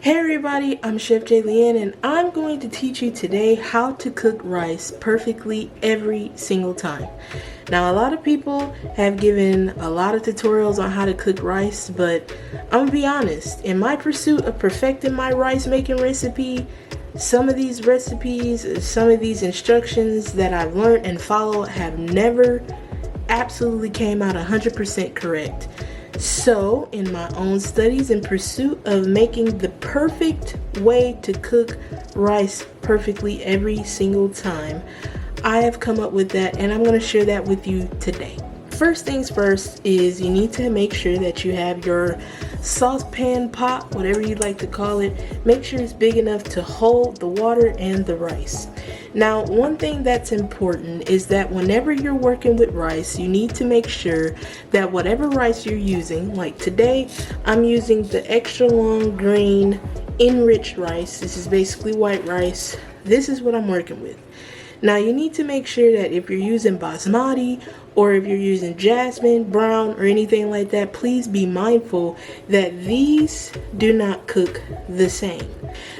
Hey everybody, I'm Chef LeAnn and I'm going to teach you today how to cook rice perfectly every single time. Now a lot of people have given a lot of tutorials on how to cook rice, but I'm gonna be honest, in my pursuit of perfecting my rice making recipe, some of these recipes, some of these instructions that I've learned and followed have never absolutely came out 100% correct. So, in my own studies in pursuit of making the perfect way to cook rice perfectly every single time, I have come up with that and I'm going to share that with you today. First things first is you need to make sure that you have your saucepan pot, whatever you like to call it. Make sure it's big enough to hold the water and the rice. Now, one thing that's important is that whenever you're working with rice, you need to make sure that whatever rice you're using, like today, I'm using the extra long green enriched rice. This is basically white rice. This is what I'm working with. Now, you need to make sure that if you're using basmati or if you're using jasmine, brown, or anything like that, please be mindful that these do not cook the same.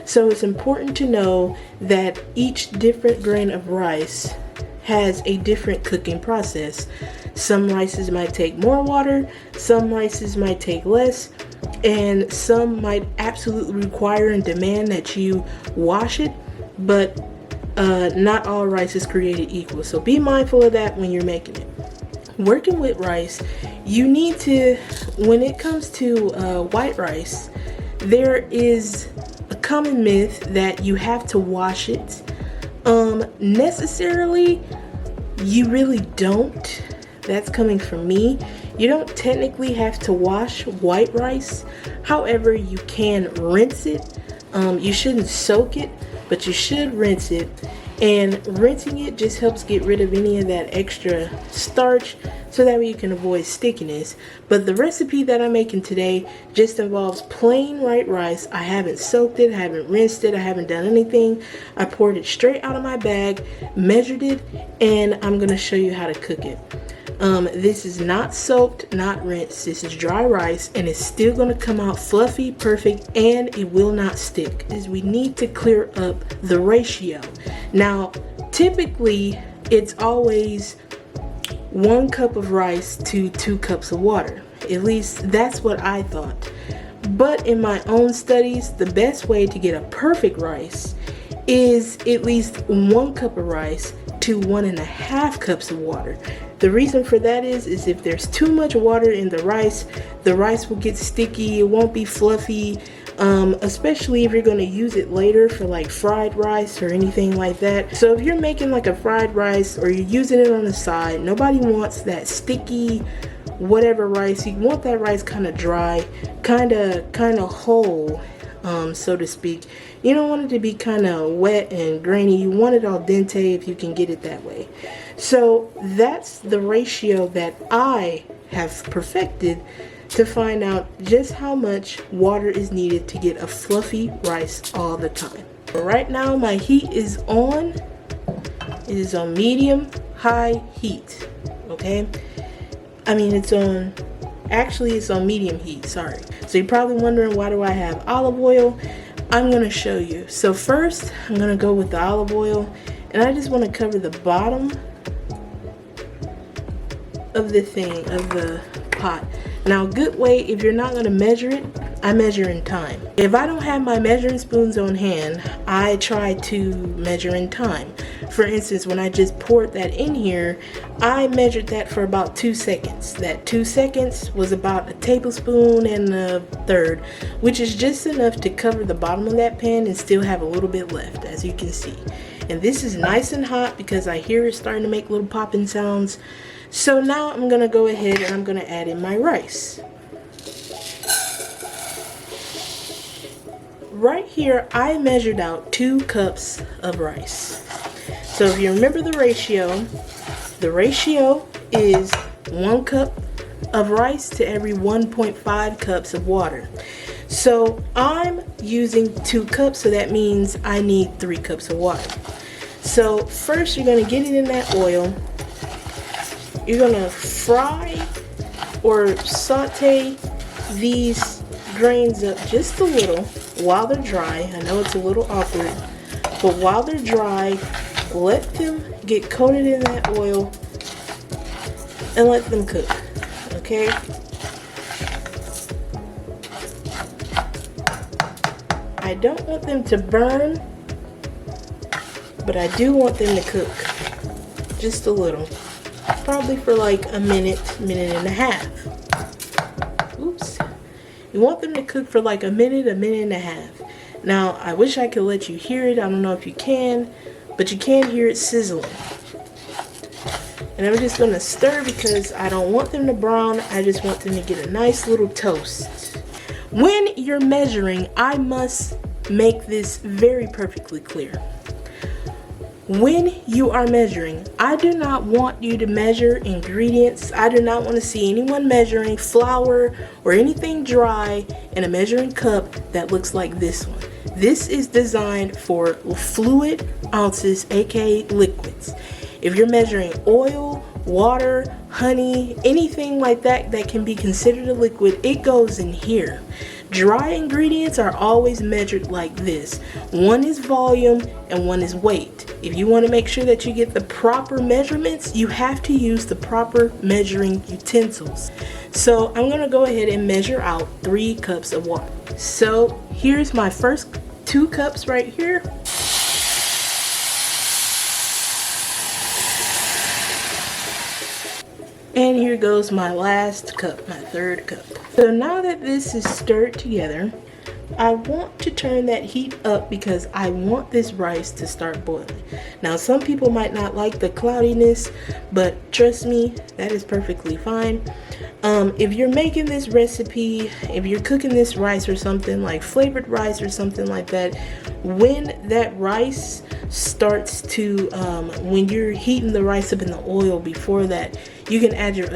So it's important to know that each different grain of rice has a different cooking process. Some rices might take more water, some rices might take less, and some might absolutely require and demand that you wash it, but not all rice is created equal. So be mindful of that when you're making it. Working with rice, you need to, when it comes to white rice, there is a common myth that you have to wash it. Necessarily, you really don't. That's coming from me. You don't technically have to wash white rice. However, you can rinse it. You shouldn't soak it, but you should rinse it. And rinsing it just helps get rid of any of that extra starch so that way you can avoid stickiness. But the recipe that I'm making today just involves plain white rice. I haven't soaked it, I haven't rinsed it, I haven't done anything. I poured it straight out of my bag, measured it, and I'm going to show you how to cook it. This is not soaked, not rinsed. This is dry rice, and it's still going to come out fluffy, perfect, and it will not stick. We need to clear up the ratio. Now, typically, it's always 1 cup of rice to 2 cups of water. At least that's what I thought. But in my own studies, the best way to get a perfect rice is at least 1 cup of rice to 1.5 cups of water. The reason for that is if there's too much water in the rice will get sticky, it won't be fluffy, especially if you're going to use it later for like fried rice or anything like that. So if you're making like a fried rice or you're using it on the side, nobody wants that sticky whatever rice. You want that rice kind of dry, kind of whole, so to speak. You don't want it to be kind of wet and grainy. You want it al dente if you can get it that way. So that's the ratio that I have perfected to find out just how much water is needed to get a fluffy rice all the time. Right now my heat is on. It is on medium high heat. Okay, I mean it's on medium heat, sorry. So you're probably wondering, why do I have olive oil? I'm going to show you. So first I'm going to go with the olive oil, and I just want to cover the bottom of the pot. Now, a good way, if you're not going to measure it, I measure in time. If I don't have my measuring spoons on hand, I try to measure in time. For instance, when I just poured that in here, I measured that for about 2 seconds. That 2 seconds was about a tablespoon and a third, which is just enough to cover the bottom of that pan and still have a little bit left, as you can see. And this is nice and hot because I hear it starting to make little popping sounds. So now I'm going to go ahead and I'm going to add in my rice. Right here, I measured out 2 cups of rice. So if you remember the ratio is 1 cup of rice to every 1.5 cups of water. So I'm using 2 cups, so that means I need 3 cups of water. So first you're going to get it in that oil. You're going to fry or saute these grains up just a little, while they're dry. I know it's a little awkward, but while they're dry, let them get coated in that oil and let them cook, okay? I don't want them to burn, but I do want them to cook just a little. Probably for like a minute, minute and a half. Oops. You want them to cook for like a minute and a half. Now, I wish I could let you hear it. I don't know if you can, but you can hear it sizzling. And I'm just going to stir because I don't want them to brown. I just want them to get a nice little toast. When you're measuring, I must make this very perfectly clear. When you are measuring, I do not want you to measure ingredients. I do not want to see anyone measuring flour or anything dry in a measuring cup that looks like this one. This is designed for fluid ounces, aka liquids. If you're measuring oil, water, honey, anything like that that can be considered a liquid, it goes in here. Dry ingredients are always measured like this. One is volume and one is weight. If you want to make sure that you get the proper measurements, you have to use the proper measuring utensils. So I'm going to go ahead and measure out 3 cups of water. So here's my first 2 cups right here. And here goes my last cup, my 3rd cup. So now that this is stirred together, I want to turn that heat up because I want this rice to start boiling. Now, some people might not like the cloudiness, but trust me, that is perfectly fine. If you're making this recipe, if you're cooking this rice or something like flavored rice or something like that, when that rice starts to, when you're heating the rice up in the oil before that, you can add your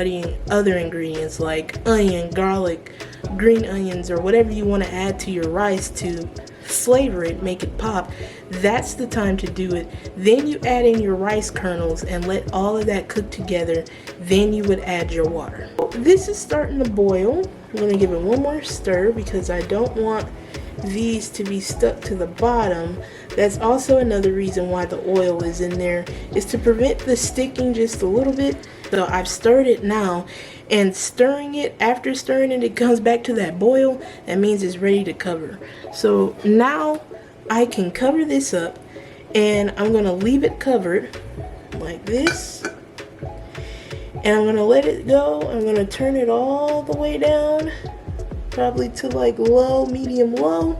other ingredients like onion, garlic, green onions, or whatever you want to add to your rice to flavor it, make it pop. That's the time to do it. Then you add in your rice kernels and let all of that cook together. Then you would add your water. This is starting to boil. I'm going to give it one more stir because I don't want these to be stuck to the bottom. That's also another reason why the oil is in there, is to prevent the sticking just a little bit. So I've stirred it now, and stirring it, after stirring it, it comes back to that boil. That means it's ready to cover. So now I can cover this up, and I'm going to leave it covered like this. And I'm going to let it go. I'm going to turn it all the way down, probably to like low, medium, low.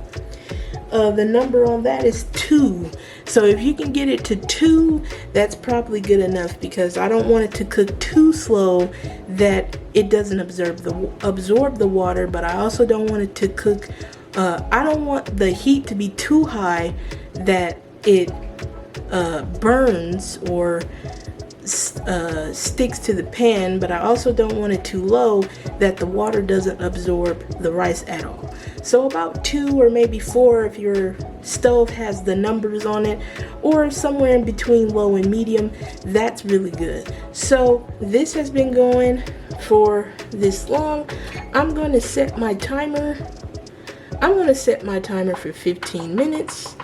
The number on that is 2. So if you can get it to 2, that's probably good enough, because I don't want it to cook too slow that it doesn't absorb the water, but I also don't want it to cook, I don't want the heat to be too high that it burns or sticks to the pan, but I also don't want it too low that the water doesn't absorb the rice at all. So about 2 or maybe 4 if your stove has the numbers on it, or somewhere in between low and medium, that's really good. So this has been going for this long. I'm going to set my timer. I'm going to set my timer for 15 minutes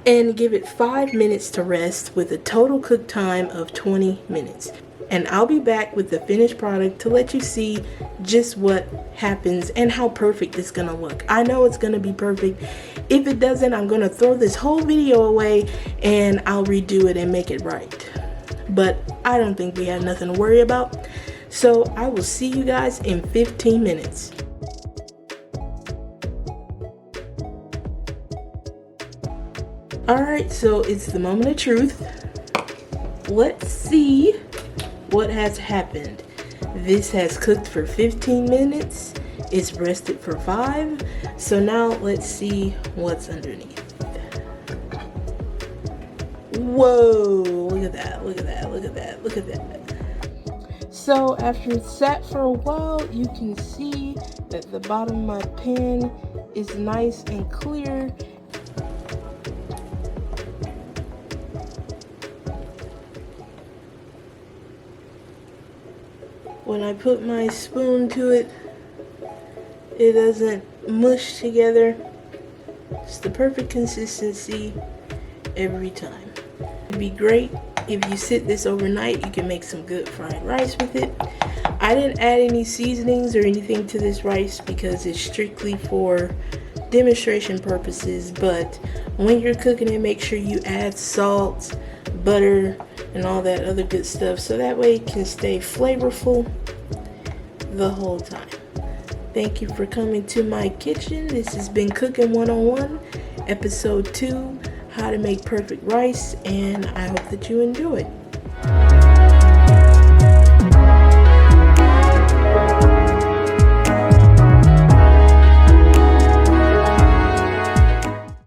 and give it 5 minutes to rest with a total cook time of 20 minutes. And I'll be back with the finished product to let you see just what happens and how perfect it's gonna look. I know it's gonna be perfect. If it doesn't, I'm gonna throw this whole video away and I'll redo it and make it right. But I don't think we have nothing to worry about. So I will see you guys in 15 minutes. Alright, so it's the moment of truth. Let's see what has happened. This has cooked for 15 minutes. It's rested for 5. So now let's see what's underneath. Whoa, look at that, look at that, look at that, look at that. So after it's sat for a while, you can see that the bottom of my pan is nice and clear. When I put my spoon to it, it doesn't mush together. It's the perfect consistency every time. It'd be great if you sit this overnight. You can make some good fried rice with it. I didn't add any seasonings or anything to this rice because it's strictly for demonstration purposes, but when you're cooking it, make sure you add salt, butter, and all that other good stuff so that way it can stay flavorful the whole time. Thank you for coming to my kitchen. This has been Cooking 101, episode 2, how to make perfect rice, and I hope that you enjoyed.